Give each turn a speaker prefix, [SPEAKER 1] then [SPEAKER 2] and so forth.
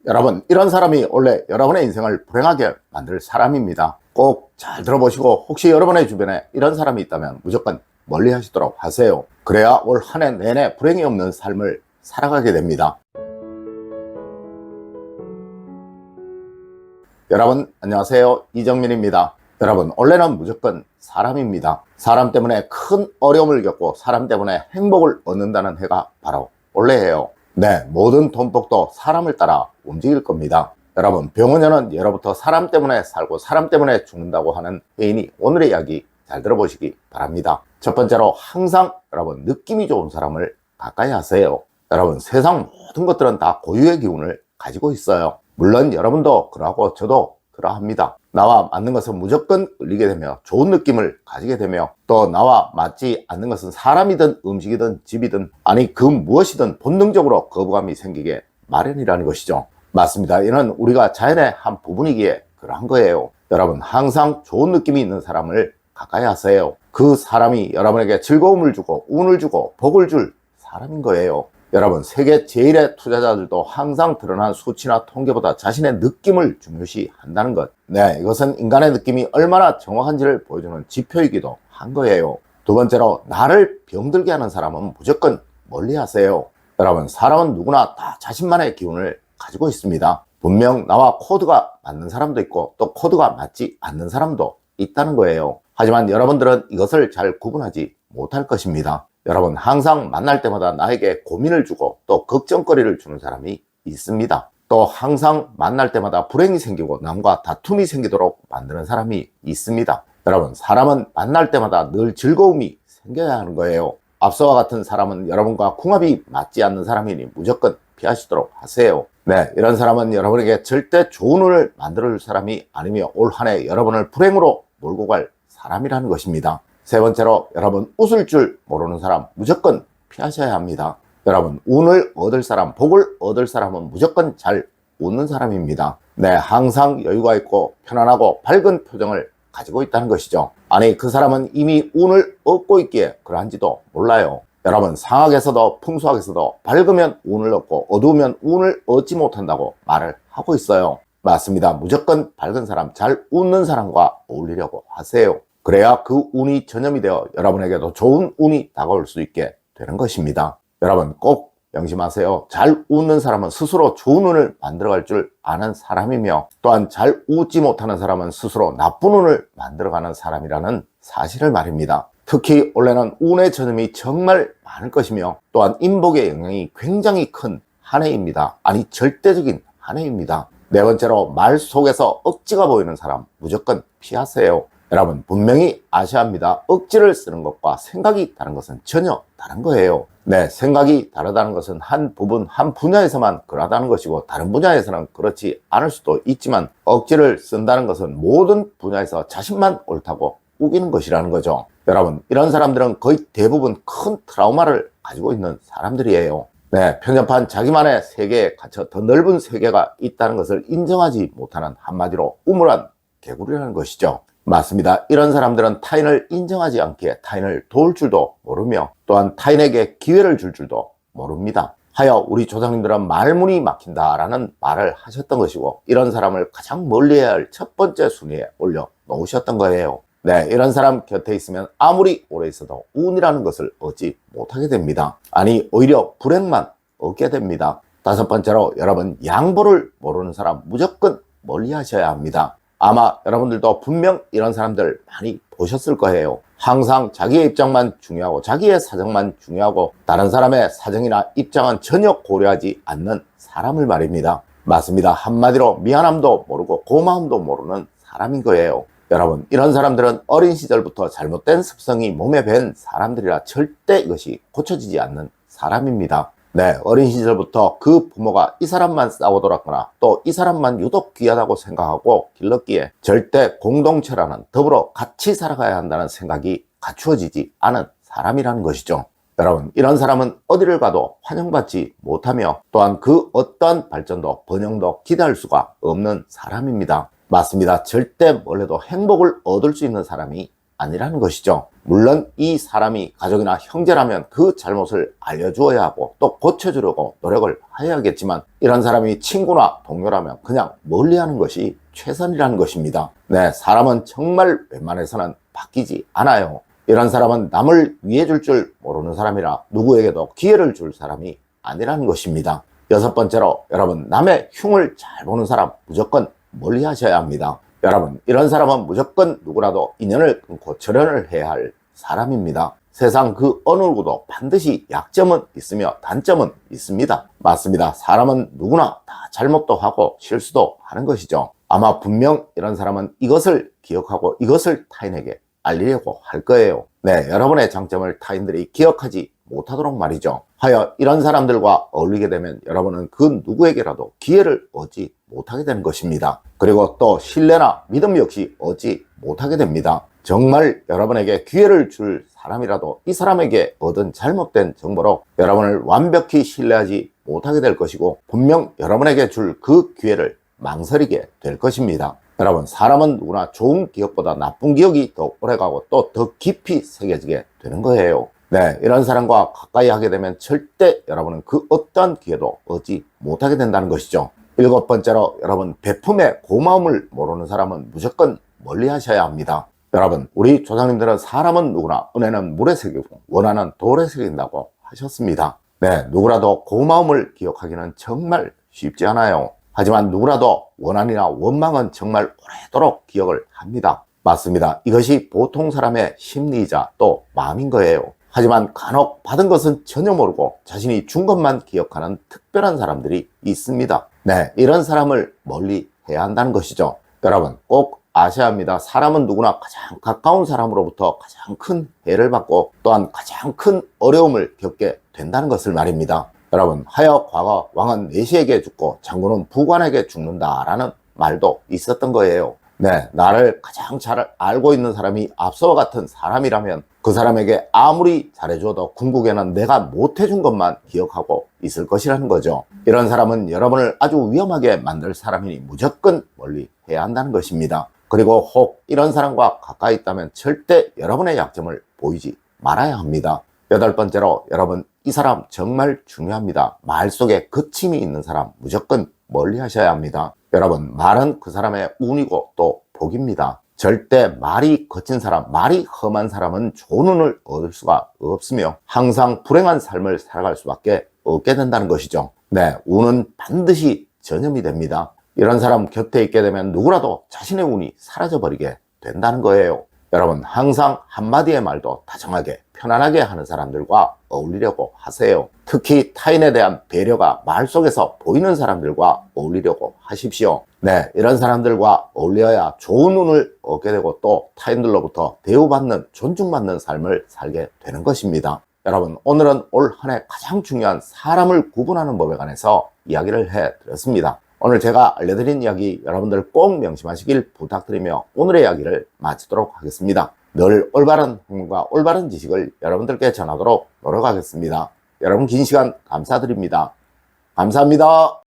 [SPEAKER 1] 여러분, 이런 사람이 원래 여러분의 인생을 불행하게 만들 사람입니다. 꼭 잘 들어보시고, 혹시 여러분의 주변에 이런 사람이 있다면 무조건 멀리 하시도록 하세요. 그래야 올 한 해 내내 불행이 없는 삶을 살아가게 됩니다. 여러분 안녕하세요, 이정민입니다. 여러분, 원래는 무조건 사람입니다. 사람 때문에 큰 어려움을 겪고 사람 때문에 행복을 얻는다는 해가 바로 원래예요. 네, 모든 돈복도 사람을 따라 움직일 겁니다. 여러분, 병원에는 예로부터 사람 때문에 살고 사람 때문에 죽는다고 하는 회인이 오늘의 이야기 잘 들어보시기 바랍니다. 첫 번째로, 항상 여러분 느낌이 좋은 사람을 가까이 하세요. 여러분, 세상 모든 것들은 다 고유의 기운을 가지고 있어요. 물론 여러분도 그러하고 저도 그러합니다. 나와 맞는 것은 무조건 끌리게 되며 좋은 느낌을 가지게 되며, 또 나와 맞지 않는 것은 사람이든 음식이든 집이든 아니 그 무엇이든 본능적으로 거부감이 생기게 마련이라는 것이죠. 맞습니다. 이는 우리가 자연의 한 부분이기에 그러한 거예요. 여러분, 항상 좋은 느낌이 있는 사람을 가까이 하세요. 그 사람이 여러분에게 즐거움을 주고 운을 주고 복을 줄 사람인 거예요. 여러분, 세계 제일의 투자자들도 항상 드러난 수치나 통계보다 자신의 느낌을 중요시 한다는 것. 네, 이것은 인간의 느낌이 얼마나 정확한지를 보여주는 지표이기도 한 거예요. 두 번째로, 나를 병들게 하는 사람은 무조건 멀리 하세요. 여러분, 사람은 누구나 다 자신만의 기운을 가지고 있습니다. 분명 나와 코드가 맞는 사람도 있고 또 코드가 맞지 않는 사람도 있다는 거예요. 하지만 여러분들은 이것을 잘 구분하지 못할 것입니다. 여러분, 항상 만날 때마다 나에게 고민을 주고 또 걱정거리를 주는 사람이 있습니다. 또 항상 만날 때마다 불행이 생기고 남과 다툼이 생기도록 만드는 사람이 있습니다. 여러분, 사람은 만날 때마다 늘 즐거움이 생겨야 하는 거예요. 앞서와 같은 사람은 여러분과 궁합이 맞지 않는 사람이니 무조건 피하시도록 하세요. 네, 이런 사람은 여러분에게 절대 좋은 운을 만들어줄 사람이 아니며 올 한 해 여러분을 불행으로 몰고 갈 사람이라는 것입니다. 세 번째로, 여러분 웃을 줄 모르는 사람 무조건 피하셔야 합니다. 여러분, 운을 얻을 사람, 복을 얻을 사람은 무조건 잘 웃는 사람입니다. 네, 항상 여유가 있고 편안하고 밝은 표정을 가지고 있다는 것이죠. 아니, 그 사람은 이미 운을 얻고 있기에 그러한지도 몰라요. 여러분, 상학에서도 풍수학에서도 밝으면 운을 얻고 어두우면 운을 얻지 못한다고 말을 하고 있어요. 맞습니다. 무조건 밝은 사람, 잘 웃는 사람과 어울리려고 하세요. 그래야 그 운이 전염이 되어 여러분에게도 좋은 운이 다가올 수 있게 되는 것입니다. 여러분, 꼭 명심하세요. 잘 웃는 사람은 스스로 좋은 운을 만들어갈 줄 아는 사람이며, 또한 잘 웃지 못하는 사람은 스스로 나쁜 운을 만들어가는 사람이라는 사실을 말입니다. 특히 올해는 운의 전염이 정말 많을 것이며 또한 인복의 영향이 굉장히 큰 한 해입니다. 아니, 절대적인 한 해입니다. 네 번째로, 말 속에서 억지가 보이는 사람 무조건 피하세요. 여러분, 분명히 아셔야 합니다. 억지를 쓰는 것과 생각이 다른 것은 전혀 다른 거예요. 네, 생각이 다르다는 것은 한 부분, 한 분야에서만 그러하다는 것이고 다른 분야에서는 그렇지 않을 수도 있지만, 억지를 쓴다는 것은 모든 분야에서 자신만 옳다고 우기는 것이라는 거죠. 여러분, 이런 사람들은 거의 대부분 큰 트라우마를 가지고 있는 사람들이에요. 네, 편협한 자기만의 세계에 갇혀 더 넓은 세계가 있다는 것을 인정하지 못하는, 한마디로 우물한 개구리라는 것이죠. 맞습니다. 이런 사람들은 타인을 인정하지 않기에 타인을 도울 줄도 모르며 또한 타인에게 기회를 줄 줄도 모릅니다. 하여 우리 조상님들은 말문이 막힌다라는 말을 하셨던 것이고, 이런 사람을 가장 멀리해야 할 첫 번째 순위에 올려 놓으셨던 거예요. 네, 이런 사람 곁에 있으면 아무리 오래 있어도 운이라는 것을 얻지 못하게 됩니다. 아니, 오히려 불행만 얻게 됩니다. 다섯 번째로, 여러분 양보를 모르는 사람 무조건 멀리 하셔야 합니다. 아마 여러분들도 분명 이런 사람들 많이 보셨을 거예요. 항상 자기의 입장만 중요하고 자기의 사정만 중요하고 다른 사람의 사정이나 입장은 전혀 고려하지 않는 사람을 말입니다. 맞습니다. 한마디로 미안함도 모르고 고마움도 모르는 사람인 거예요. 여러분, 이런 사람들은 어린 시절부터 잘못된 습성이 몸에 밴 사람들이라 절대 이것이 고쳐지지 않는 사람입니다. 네, 어린 시절부터 그 부모가 이 사람만 싸우더라거나 또 이 사람만 유독 귀하다고 생각하고 길렀기에 절대 공동체라는, 더불어 같이 살아가야 한다는 생각이 갖추어지지 않은 사람이라는 것이죠. 여러분, 이런 사람은 어디를 가도 환영받지 못하며 또한 그 어떠한 발전도 번영도 기대할 수가 없는 사람입니다. 맞습니다. 절대 멀리도 행복을 얻을 수 있는 사람이 아니라는 것이죠. 물론 이 사람이 가족이나 형제라면 그 잘못을 알려주어야 하고 또 고쳐주려고 노력을 해야겠지만, 이런 사람이 친구나 동료라면 그냥 멀리하는 것이 최선이라는 것입니다. 네, 사람은 정말 웬만해서는 바뀌지 않아요. 이런 사람은 남을 위해줄 줄 모르는 사람이라 누구에게도 기회를 줄 사람이 아니라는 것입니다. 여섯 번째로, 여러분, 남의 흉을 잘 보는 사람 무조건 멀리 하셔야 합니다. 여러분, 이런 사람은 무조건 누구라도 인연을 끊고 절연을 해야 할 사람입니다. 세상 그 어느 누구도 반드시 약점은 있으며 단점은 있습니다. 맞습니다. 사람은 누구나 다 잘못도 하고 실수도 하는 것이죠. 아마 분명 이런 사람은 이것을 기억하고 이것을 타인에게 알리려고 할 거예요. 네, 여러분의 장점을 타인들이 기억하지 못하도록 말이죠. 하여 이런 사람들과 어울리게 되면 여러분은 그 누구에게라도 기회를 얻지 못하게 되는 것입니다. 그리고 또 신뢰나 믿음 역시 얻지 못하게 됩니다. 정말 여러분에게 기회를 줄 사람이라도 이 사람에게 얻은 잘못된 정보로 여러분을 완벽히 신뢰하지 못하게 될 것이고, 분명 여러분에게 줄 그 기회를 망설이게 될 것입니다. 여러분, 사람은 누구나 좋은 기억보다 나쁜 기억이 더 오래가고 또 더 깊이 새겨지게 되는 거예요. 네, 이런 사람과 가까이 하게 되면 절대 여러분은 그 어떠한 기회도 얻지 못하게 된다는 것이죠. 일곱 번째로, 여러분, 베품의 고마움을 모르는 사람은 무조건 멀리 하셔야 합니다. 여러분, 우리 조상님들은 사람은 누구나 은혜는 물에 새기고 원한은 돌에 새긴다고 하셨습니다. 네, 누구라도 고마움을 기억하기는 정말 쉽지 않아요. 하지만 누구라도 원한이나 원망은 정말 오래도록 기억을 합니다. 맞습니다. 이것이 보통 사람의 심리이자 또 마음인 거예요. 하지만 간혹 받은 것은 전혀 모르고 자신이 준 것만 기억하는 특별한 사람들이 있습니다. 네, 이런 사람을 멀리 해야 한다는 것이죠. 여러분, 꼭 아셔야 합니다. 사람은 누구나 가장 가까운 사람으로부터 가장 큰 해를 받고 또한 가장 큰 어려움을 겪게 된다는 것을 말입니다. 여러분, 하여 과거 왕은 내시에게 죽고 장군은 부관에게 죽는다라는 말도 있었던 거예요. 네, 나를 가장 잘 알고 있는 사람이 앞서와 같은 사람이라면 그 사람에게 아무리 잘해줘도 궁극에는 내가 못해준 것만 기억하고 있을 것이라는 거죠. 이런 사람은 여러분을 아주 위험하게 만들 사람이니 무조건 멀리 해야 한다는 것입니다. 그리고 혹 이런 사람과 가까이 있다면 절대 여러분의 약점을 보이지 말아야 합니다. 여덟 번째로, 여러분, 이 사람 정말 중요합니다. 말 속에 거침이 있는 사람 무조건 멀리 하셔야 합니다. 여러분, 말은 그 사람의 운이고 또 복입니다. 절대 말이 거친 사람, 말이 험한 사람은 좋은 운을 얻을 수가 없으며 항상 불행한 삶을 살아갈 수밖에 없게 된다는 것이죠. 네, 운은 반드시 전염이 됩니다. 이런 사람 곁에 있게 되면 누구라도 자신의 운이 사라져버리게 된다는 거예요. 여러분, 항상 한마디의 말도 다정하게 편안하게 하는 사람들과 어울리려고 하세요. 특히 타인에 대한 배려가 말 속에서 보이는 사람들과 어울리려고 하십시오. 네, 이런 사람들과 어울려야 좋은 운을 얻게 되고 또 타인들로부터 대우받는, 존중받는 삶을 살게 되는 것입니다. 여러분, 오늘은 올 한 해 가장 중요한 사람을 구분하는 법에 관해서 이야기를 해드렸습니다. 오늘 제가 알려드린 이야기 여러분들 꼭 명심하시길 부탁드리며 오늘의 이야기를 마치도록 하겠습니다. 늘 올바른 행동과 올바른 지식을 여러분들께 전하도록 노력하겠습니다. 여러분, 긴 시간 감사드립니다. 감사합니다.